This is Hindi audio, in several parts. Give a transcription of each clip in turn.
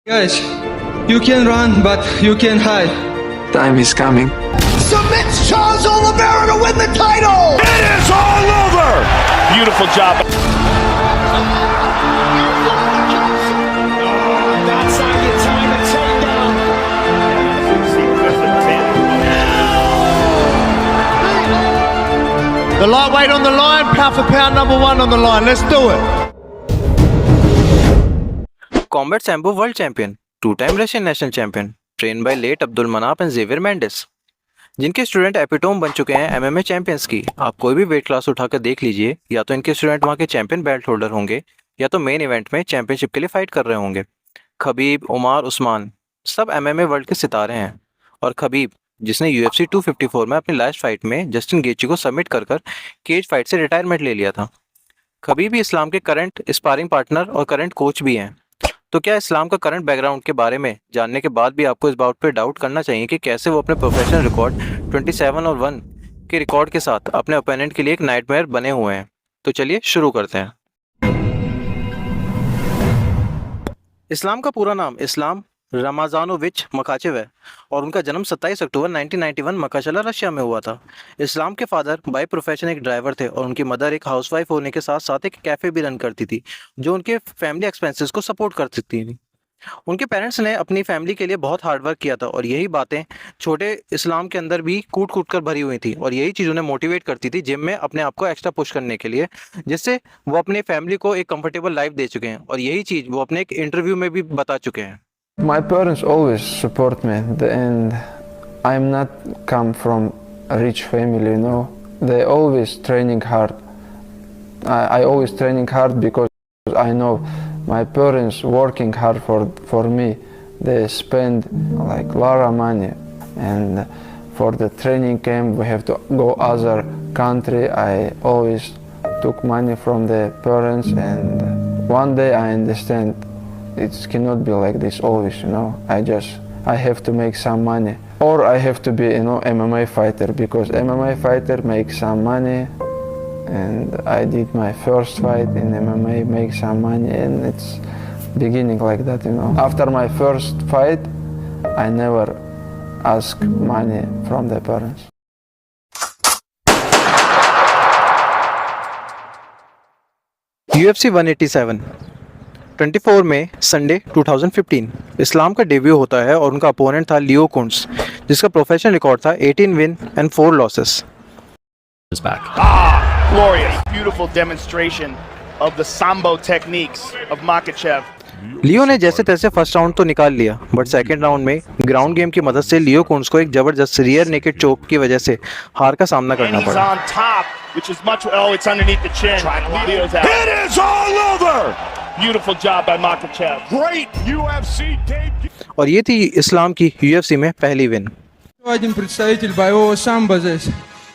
Guys, you can run, but you can hide. Time is coming. Submits Charles Oliveira to win the title! It is all over! Beautiful job. That's how you time a takedown. The lightweight on the line, pound for pound number one on the line. Let's do it. Combat Sambo World Champion, two-time Russian National Champion, trained by late Abdul Manap and Xavier Mendes, जिनके स्टूडेंट एपिटोम बन चुके हैं एमएमए चैंपियंस की। आप कोई भी वेट क्लास उठाकर देख लीजिए, या तो इनके स्टूडेंट वहाँ के चैंपियन बेल्ट होल्डर होंगे या तो मेन इवेंट में चैंपियनशिप के लिए फाइट कर रहे होंगे। खबीब, उमर, उस्मान सब एमएमए वर्ल्ड के सितारे हैं। और खबीब जिसने UFC 254 में अपनी लास्ट फाइट में जस्टिन गेची को सबमिट कर केज फाइट से रिटायरमेंट ले लिया था। खबीब ही इस्लाम के करंट स्पारिंग पार्टनर और करंट कोच भी हैं। तो क्या इस्लाम का करंट बैकग्राउंड के बारे में जानने के बाद भी आपको इस बात पर डाउट करना चाहिए कि कैसे वो अपने प्रोफेशनल रिकॉर्ड 27 और 1 के रिकॉर्ड के साथ अपने ओपोनेंट के लिए एक नाइटमेयर बने हुए हैं? तो चलिए शुरू करते हैं। इस्लाम का पूरा नाम इस्लाम रमाजानोविच मकाचेव है और उनका जन्म 27 अक्टूबर 1991 मकाचला रशिया में हुआ था। इस्लाम के फादर बाय प्रोफेशन एक ड्राइवर थे और उनकी मदर एक हाउसवाइफ होने के साथ साथ एक कैफ़े भी रन करती थी जो उनके फैमिली एक्सपेंसेस को सपोर्ट कर सकती थी। उनके पेरेंट्स ने अपनी फैमिली के लिए बहुत हार्ड वर्क किया था और यही बातें छोटे इस्लाम के अंदर भी कूट कूट कर भरी हुई थी और यही चीज़ उन्हें मोटिवेट करती थी जिम में अपने आप को एक्स्ट्रा पुश करने के लिए, जिससे वो अपने फैमिली को एक कंफर्टेबल लाइफ दे चुके हैं और यही चीज़ वो अपने एक इंटरव्यू में भी बता चुके हैं। My parents always support me, and I'm not come from a rich family, you know. They always training hard. I always training hard because I know my parents working hard for me. They spend like a lot of money, and for the training camp we have to go other country. I always took money from the parents, and one day I understand. It cannot be like this always, you know. I have to make some money, or I have to be, you know, MMA fighter, because MMA fighter makes some money, and I did my first fight in MMA, make some money, and it's beginning like that, you know. After my first fight, I never ask money from the parents. UFC 187 24 May Sunday 2015 इस्लाम का डेब्यू होता है और उनका अपोनेंट था लियो कुंट्स जिसका प्रोफेशनल रिकॉर्ड था 18 win and 4 losses. Glorious, beautiful demonstration of the sambo techniques of Makhachev. लियो ने जैसे तैसे फर्स्ट राउंड तो निकाल लिया, बट सेकंड राउंड में ग्राउंड गेम की मदद से लियो कुंट्स को एक जबरदस्त रियर नेकेड चोक की वजह से हार का सामना करना पड़ा। Which is much, oh, it's underneath the chin. It is all over! Beautiful job by Makhachev. Great UFC debut. और ये थी इस्लाम की UFC में पहली win. Один представитель боевого самбо здесь.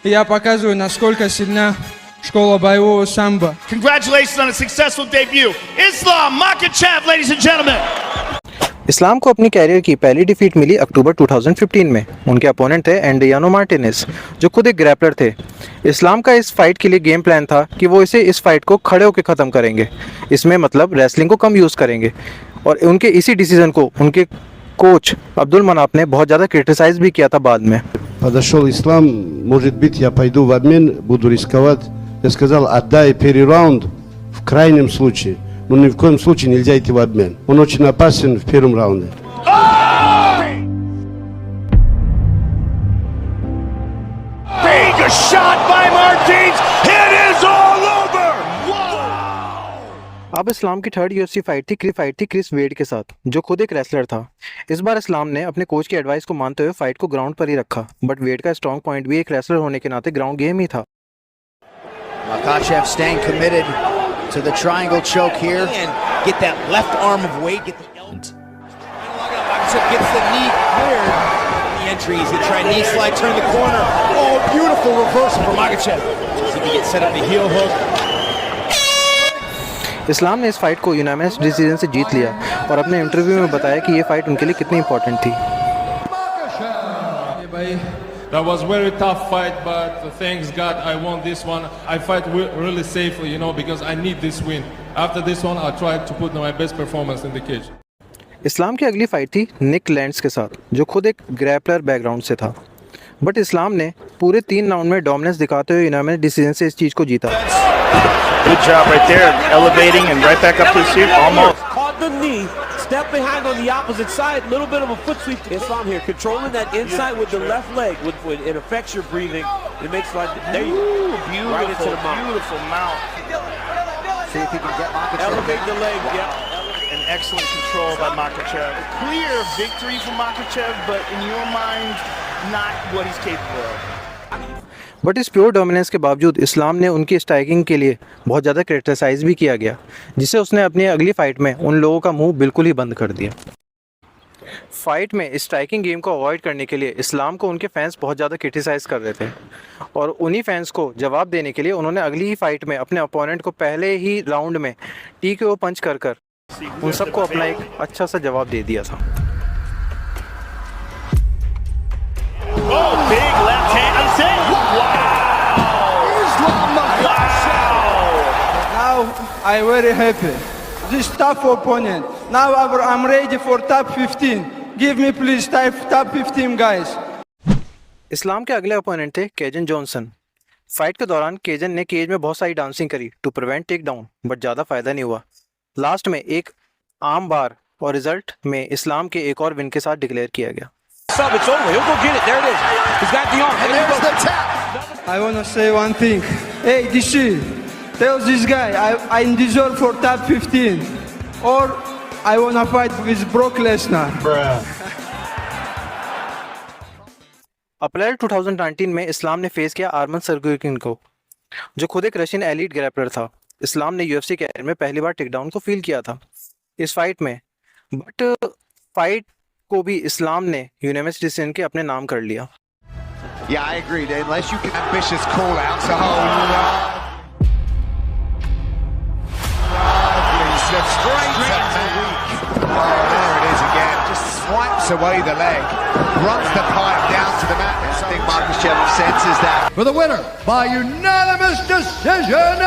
И я показываю, насколько сильна школа боевого самбо. Congratulations on a successful debut. Islam Makhachev, ladies and gentlemen. इस्लाम को अपनी कैरियर की पहली डिफीट मिली अक्टूबर 2015 में। उनके अपोनेंट थे एंडियानो मार्टिनेज जो खुद एक ग्रैपलर थे। इस्लाम का इस फाइट के लिए गेम प्लान था कि वो इस फाइट को खड़े होकर ख़त्म करेंगे, इसमें मतलब रेसलिंग को कम यूज़ करेंगे। और उनके इसी डिसीजन को उनके कोच अब्दुल मनाप ने बहुत ज़्यादा क्रिटिसाइज भी किया था बाद में। Подошел Ислам, может быть, я пойду в обмен, буду рисковать. Я сказал, отдай первый раунд в крайнем случае. Но ни в коем случае нельзя идти в обмен. Он очень опасен в первом раунде. Big shot by Martins. It is all over. अब इस्लाम की थर्ड UFC फाइट थी क्रिस वेड के साथ जो खुद एक रेसलर था। इस बार इस्लाम ने अपने कोच की एडवाइस को मानते हुए फाइट को ग्राउंड पर ही रखा, बट वेड का स्ट्रॉन्ग पॉइंट भी एक रेसलर होने के नाते ग्राउंड गेम ही था। Makhachev staying committed to the triangle choke here and get that left arm of weight, get the element. Makhachev gets the knee cleared. The entries, he tried knee slide, turn the corner. Oh, beautiful reversal for Makhachev. See if he gets set up the heel hook. इस्लाम ने इस फाइट को यूनानिमस डिसीजन से जीत लिया और अपने इंटरव्यू में बताया कि ये फाइट उनके लिए कितनी इंपॉर्टेंट थी। That was very tough fight, but thanks God I won this one. I fight really safely, you know, because I need this win. After this one, I try to put my best performance in the cage. इस्लाम की अगली फाइट थी निक लैंड्स के साथ, जो खुद एक ग्रैपलर बैकग्राउंड से था, बट इस्लाम ने पूरे 3 राउंड में डोमिनेंस दिखाते हुए यूनानिमस डिसीजन से इस चीज़ को जीता। Good job right there, elevating and right back up to the seat, almost. Caught the knee, step behind on the opposite side, little bit of a foot sweep. Islam here controlling that inside with the left leg, when it affects your breathing. It makes like there you go, Beautiful, right into the mount. beautiful mount. See if he can get Makhachev. Elevate the leg, yeah. And excellent control by Makhachev. Clear victory for Makhachev, but in your mind, not what he's capable of. But इस प्योर डोमिनेंस के बावजूद इस्लाम ने उनकी स्ट्राइकिंग के लिए बहुत ज़्यादा क्रिटिसाइज़ भी किया गया, जिससे उसने अपनी अगली फ़ाइट में उन लोगों का मुंह बिल्कुल ही बंद कर दिया। फाइट में स्ट्राइकिंग गेम को अवॉइड करने के लिए इस्लाम को उनके फैंस बहुत ज़्यादा क्रिटिसाइज़ कर रहे थे, और उन्हीं फैंस को जवाब देने के लिए उन्होंने अगली ही फाइट में अपने अपोनेंट को पहले ही राउंड में TKO पंच कर कर उन सबको अपना एक अच्छा सा जवाब दे दिया था। Oh, big left hand. That's it. Now I'm very happy. This tough opponent. Now I'm ready for top 15. Give me please top 15 guys. इस्लाम के अगले अपोनेंट थे केजन जॉनसन। फाइट के दौरान केजन ने केज में बहुत सारी डांसिंग करी to prevent take down, but ज़्यादा फायदा नहीं हुआ। लास्ट में एक आर्म बार और रिजल्ट में इस्लाम के एक और विन के साथ डिक्लेयर किया गया। Sub, it's over. He'll go get it. There it is. He's got the arm. And there's the tap. I want to say one thing. Hey, DC, tell this guy I deserve for top 15, or I want to fight with Brock Lesnar. अप्रैल 2019 में इस्लाम ने फेस किया आर्मन सरगुकिन को, जो खुद एक रशियन एलीट ग्रैपलर था। इस्लाम ने UFC कैरियर में पहली बार टेकडाउन को फील किया था इस फाइट में, बट फाइट को भी इस्लाम ने यूनानिमस डिसीजन के अपने नाम कर लिया। Yeah, I agree. Unless you can ambitious call out to hold. Straight to weak. Oh, there it is again. Just swipes away the leg. Runs the pipe down to the mat. I think Makhachev senses that. For the winner by unanimous decision,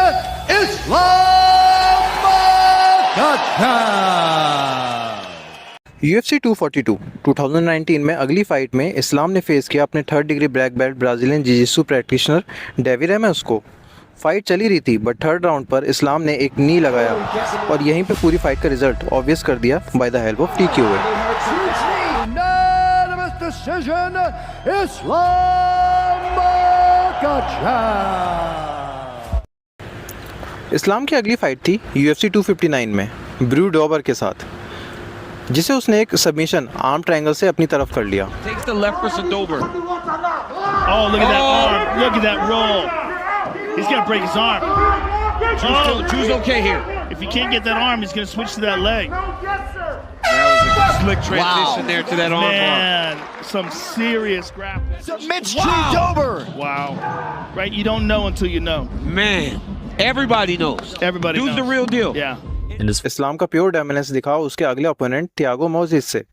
Islam Makhachev. UFC 242 2019 में अगली फाइट में इस्लाम ने फेस किया अपने 3rd degree black belt Brazilian jujitsu practitioner Davi Ramos को। फाइट चली रही थी, बट 3rd राउंड पर इस्लाम ने एक नी लगाया और यहीं पे पूरी फाइट का रिजल्ट ऑब्वियस कर दिया by the help of TKO। Unanimous decision, Islam Makhachev. इस्लाम की अगली फाइट थी UFC 259 में ब्रू डॉबर के साथ, जिसे उसने एक सबमिशन आर्म ट्रायंगल से अपनी तरफ कर लिया। Takes the left for Sandover. Oh, look at that arm. Look at that roll. He's going to break his arm. Drew's okay here. If he can't get that arm, he's going to switch to that leg. That was a slick transition there to that arm bar. Man, some serious grappling. Submits Drew Dober. Wow. Right? You don't know until you know. Man, everybody knows. Everybody Dude's knows. the real deal. Yeah. इस्लाम का प्योर डोमिनेंस दिखा उसके अगले ओपोनेंट थियागो मोजिस से,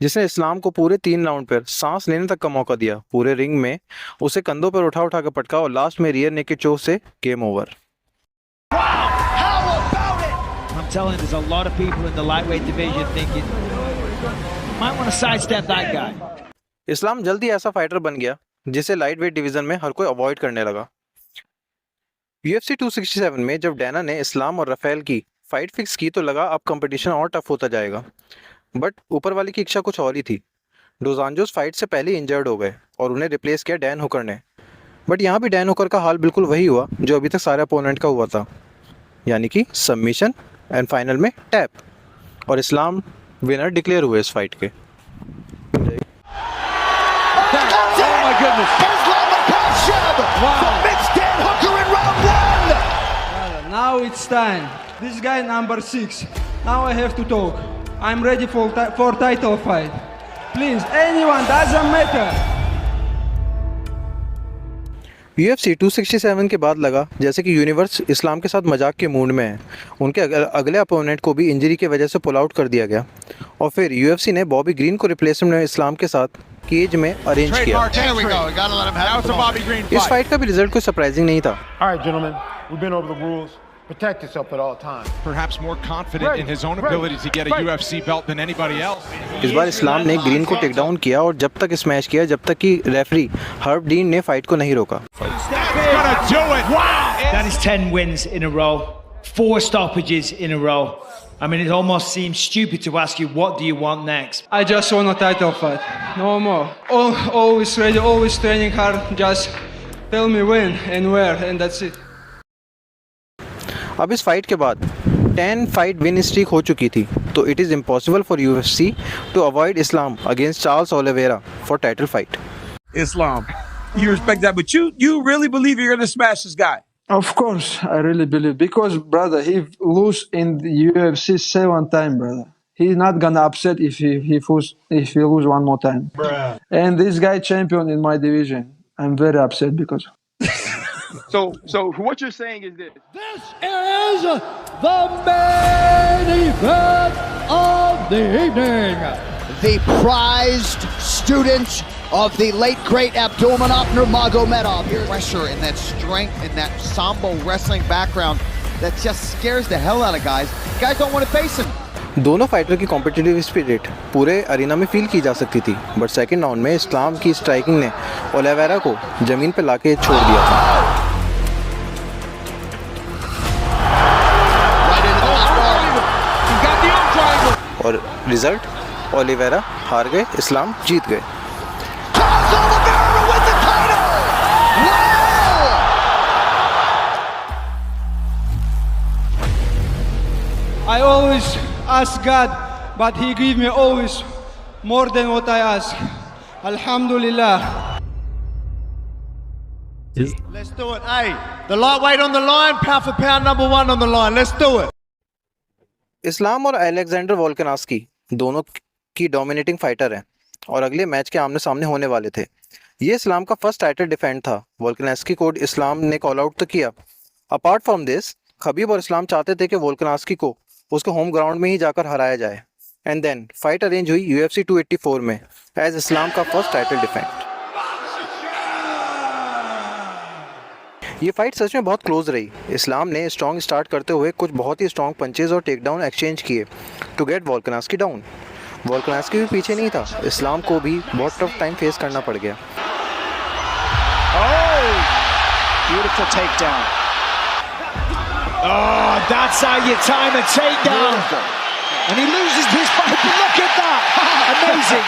जिसने इस्लाम को पूरे 3 राउंड पर सांस लेने तक का मौका दिया। पूरे रिंग में उसे कंधों पर उठा उठा कर पटका और लास्ट में रियर नेक के चोट से game over. I'm telling you, there's a lot of people in the lightweight division thinking, might want to sidestep that guy. इस्लाम जल्दी ऐसा फाइटर बन गया जिसे लाइट वेट डिवीजन में हर कोई अवॉइड करने लगा। UFC 267 में जब डैना ने इस्लाम और राफेल की फाइट फिक्स की तो लगा अब कंपटीशन और टफ होता जाएगा, बट ऊपर वाले की इच्छा कुछ और ही थी। डोस एंजोस फाइट से पहले इंजर्ड हो गए और उन्हें रिप्लेस किया डैन हुकर ने, बट यहाँ भी डैन हुकर का हाल बिल्कुल वही हुआ जो अभी तक सारे अपोनेंट का हुआ था, यानी कि सबमिशन एंड फाइनल में टैप, और इस्लाम विनर डिक्लेयर हुए इस फाइट के। Now it's time. This guy number 6. Now I have to talk. I'm ready for title fight. Please, anyone, doesn't matter. UFC 267 के बाद लगा जैसे कि यूनिवर्स इस्लाम के साथ मजाक के मूड में है। उनके अगले अपोनेंट को भी इंजरी की वजह से पुल आउट कर दिया गया और फिर UFC ने बॉबी ग्रीन को रिप्लेसमेंट में इस्लाम के साथ केज में अरेंज किया। इस फाइट का भी रिजल्ट कोई सरप्राइजिंग नहीं था। All right, gentlemen, we've been over the rules. Protect yourself at all times. Perhaps more confident in his own ability to get a UFC belt than anybody else. इस बार इस्लाम ने ग्रीन को टेक डाउन किया और जब तक स्मैश किया जब तक कि रेफरी हर्ब डीन ने फाइट को नहीं रोका। That is 10 wins in a row, 4 stoppages in a row. I mean, it almost seems stupid to ask you, what do you want next? I just want a title fight, no more. Always ready, always training hard. Just tell me when and where, and that's it. अब इस फाइट के बाद 10 फाइट विन स्ट्रीक हो चुकी थी, तो it is impossible for UFC to avoid Islam against Charles Oliveira for title fight. Islam, you respect that, but you really believe you're going to smash this guy? Of course, I really believe, because brother, he lose in the UFC 7 times, brother. He's not gonna upset if he lose one more time. Bruh. And this guy champion in my division. I'm very upset because. So what you're saying is this. This is the main event of the evening. The prized student of the late great Abdulmanap Nurmagomedov. Pressure and that strength and that sambo wrestling background that just scares the hell out of guys. Guys don't want to face him. दोनों फाइटर की कॉम्पिटिटिव स्पिरिट पूरे अरीना में फील की जा सकती थी, बट सेकंड राउंड में इस्लाम की स्ट्राइकिंग ने ओलिवेरा को जमीन पर लाके छोड़ दिया था। और रिजल्ट, ओलिवेरा हार गए, इस्लाम जीत गए। I always ask God, but He give me always more than what I ask. Alhamdulillah. Let's do it. Hey, the lightweight on the line, pound for pound number 1 on the line. Let's do it. इस्लाम और अलेक्जेंडर वोल्कनास्की दोनों की डोमिनेटिंग फाइटर हैं और अगले मैच के आमने सामने होने वाले थे। ये इस्लाम का फर्स्ट टाइटल डिफेंड था। वोल्कनास्की को इस्लाम ने कॉल आउट तो किया। अपार्ट फ्रॉम दिस, खबीब और इस्लाम चाहते थे कि वोल्कनास्की को उसके होम ग्राउंड में ही जाकर हराया जाए। एंड देन फाइट अरेंज हुई UFC 284 में एज इस्लाम का फर्स्ट टाइटल डिफेंड। ये फाइट सच में बहुत क्लोज रही। इस्लाम ने स्ट्रॉन्ग स्टार्ट करते हुए कुछ बहुत ही स्ट्रॉन्ग पंचेज और टेक डाउन एक्सचेंज किए टू गेट वोल्कनास्की डाउन। वोल्कनास्की भी पीछे नहीं था, इस्लाम को भी बहुत टफ टाइम फेस करना पड़ गया। Beautiful takedown. Oh, that's how you time a takedown. And he loses this fight. Look at that. Amazing.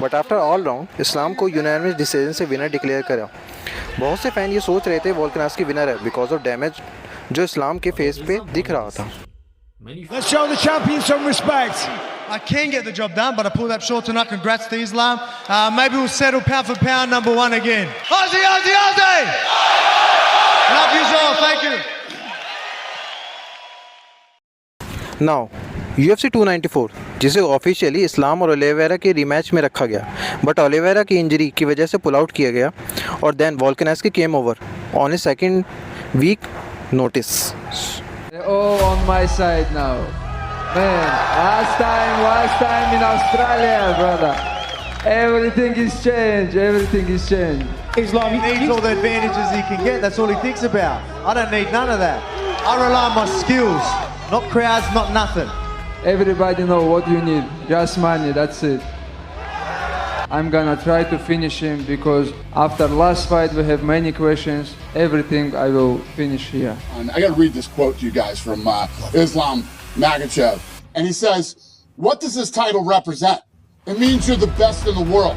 But after all round Islam को यूनानिमस डिसीजन से विनर डिक्लेयर करा। बहुत से फैन ये सोच रहे थे वोल्कनास्की विनर है बिकॉज ऑफ डैमेज जो इस्लाम के फेस पे दिख रहा था। Let's show the champion some respect. I can get the job done, but I pulled up short tonight. Congrats to Islam. Maybe we'll settle pound for pound number 1 again. Aussie, Aussie, Aussie! Love you all. Thank you. Now UFC 294 जिसे ऑफिशियली इस्लाम और ओलिवेरा के रीमैच में रखा गया, बट ओलिवेरा की इंजरी की वजह से पुल आउट किया गया और then Volkanovski came over on a second week notice. Oh, on my side now. Man, last time in Australia, brother. Everything is changed. Everything is changed. Islam needs all the advantages he can get. That's all he thinks about. I don't need none of that. I rely on my skills, not crowds, not nothing. Everybody know what you need. Just money. That's it. I'm gonna try to finish him because after last fight we have many questions. Everything I will finish here. I gotta read this quote to you guys from Islam Makhachev. And he says, what does this title represent? It means you're the best in the world.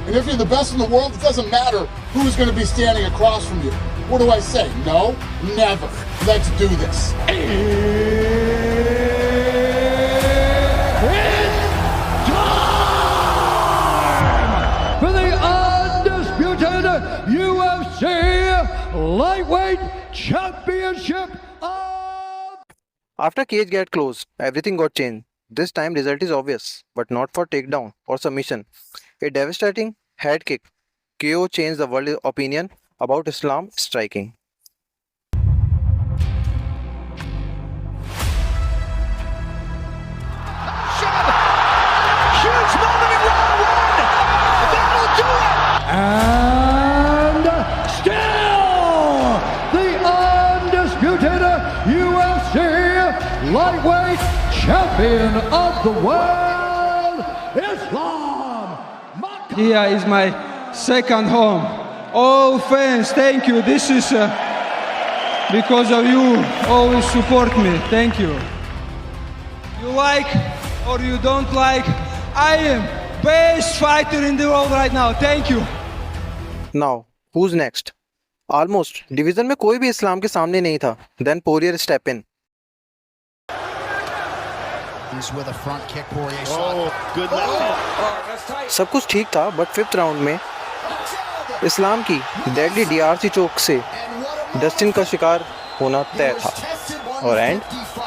And if you're the best in the world, it doesn't matter who's gonna be standing across from you. What do I say? No? Never. Let's do this. For the undisputed UFC Lightweight Championship of... After cage get closed, everything got changed. This time result is obvious, but not for takedown or submission. A devastating head kick KO changed the world opinion about Islam striking. champion of the world, Islam. Here is my second home. All fans, thank you. This is because of you. Always support me. Thank you. You like or you don't like, I am best fighter in the world right now. Thank you. Now, who's next? Almost division में कोई भी इस्लाम के सामने नहीं था. Then Poirier step in. With a front kick, Poirier. Oh, good left. सब कुछ ठीक था, बट फिफ्थ राउंड में इस्लाम की डेडली DRC चोक से डस्टिन का शिकार होना तय था और एंड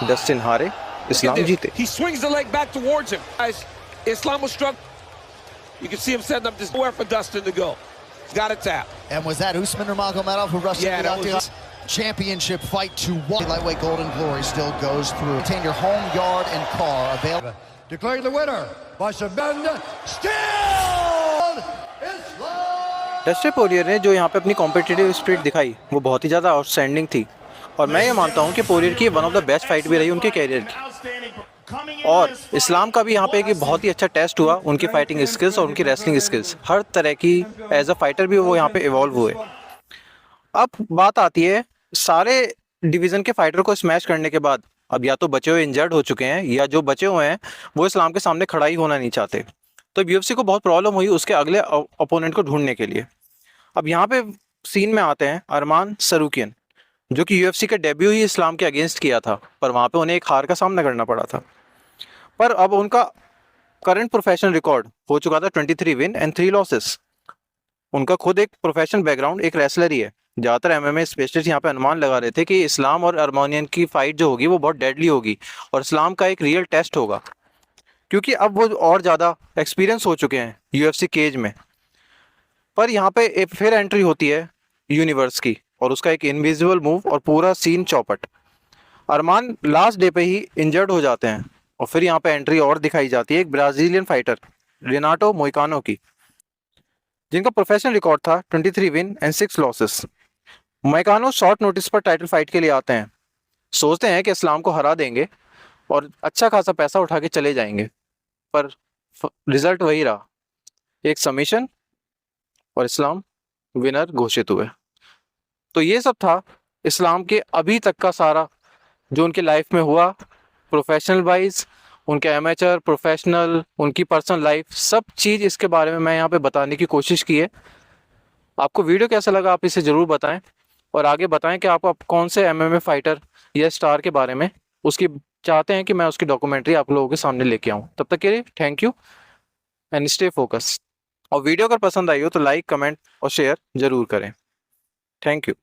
डस्टिन हारे, इस्लाम जीते. He swings the leg back towards him. Guys, Islam was struck. You can see him setting up this nowhere for Dustin to go. He's got a tap. And was that Usman Nurmagomedov who rushed the championship fight to one? Lightweight Golden Glory still goes through. Retain your home yard and car available. Declared the winner by submission still Islam. Dustin Poirier ने जो यहाँ पे अपनी कॉम्पिटिटिव स्पिरिट दिखाई वो बहुत ही ज़्यादा आउटस्टैंडिंग थी और मैं ये मानता हूँ कि पोरियर की one of the best fight भी रही उनके कैरियर की. और इस्लाम का भी यहाँ पे एक बहुत ही अच्छा टेस्ट हुआ, उनकी फाइटिंग स्किल्स और उनकी रेसलिंग स्किल्स हर तरह की एज अ फाइटर भी वो यहाँ पे इवॉल्व हुए. अब बात आती है सारे डिवीज़न के फाइटर को स्मैश करने के बाद अब या तो बचे हुए इंजर्ड हो चुके हैं या जो बचे हुए हैं वो इस्लाम के सामने खड़ा ही होना नहीं चाहते. तो UFC को बहुत प्रॉब्लम हुई उसके अगले ओपोनेंट को ढूंढने के लिए. अब यहाँ पे सीन में आते हैं अरमान सरूकियन, जो कि UFC का डेब्यू ही इस्लाम के अगेंस्ट किया था, पर वहाँ पे उन्हें एक हार का सामना करना पड़ा था. पर अब उनका करंट प्रोफेशनल रिकॉर्ड हो चुका था 23 विन एंड 3 लॉसेस. उनका खुद एक प्रोफेशनल बैकग्राउंड, एक रेसलर ही है. ज़्यादातर MMA स्पेशलिस्ट यहाँ पे अनुमान लगा रहे थे कि इस्लाम और अरमानियन की फाइट जो होगी वो बहुत डेडली होगी और इस्लाम का एक रियल टेस्ट होगा, क्योंकि अब वो और ज़्यादा एक्सपीरियंस हो चुके हैं UFC केज में. पर यहाँ पे एक फिर एंट्री होती है यूनिवर्स की और उसका एक इनविजिबल मूव और पूरा सीन चौपट. अरमान लास्ट डे पे ही इंजर्ड हो जाते हैं और फिर यहाँ पे एंट्री और दिखाई जाती है एक ब्राज़ीलियन फाइटर रेनाटो मोइकानो की, जिनका प्रोफेशनल रिकॉर्ड था 23 win and 6 losses. मोइकानो short notice पर टाइटल फाइट के लिए आते हैं, सोचते हैं कि इस्लाम को हरा देंगे और अच्छा खासा पैसा उठा के चले जाएंगे, पर रिजल्ट वही रहा, एक सबमिशन और इस्लाम विनर घोषित हुए. तो ये सब था इस्लाम के अभी तक का सारा जो उनके लाइफ में हुआ, प्रोफेशनल वाइज, उनके एमेचर, प्रोफेशनल, उनकी पर्सनल लाइफ, सब चीज़ इसके बारे में मैं यहाँ पे बताने की कोशिश की है. आपको वीडियो कैसा लगा आप इसे ज़रूर बताएं और आगे बताएं कि आप कौन से MMA फाइटर या स्टार के बारे में उसकी चाहते हैं कि मैं उसकी डॉक्यूमेंट्री आप लोगों के सामने लेके आऊँ. तब तक के लिए thank you and stay focus. और वीडियो अगर पसंद आई हो तो लाइक, कमेंट और शेयर ज़रूर करें. Thank you.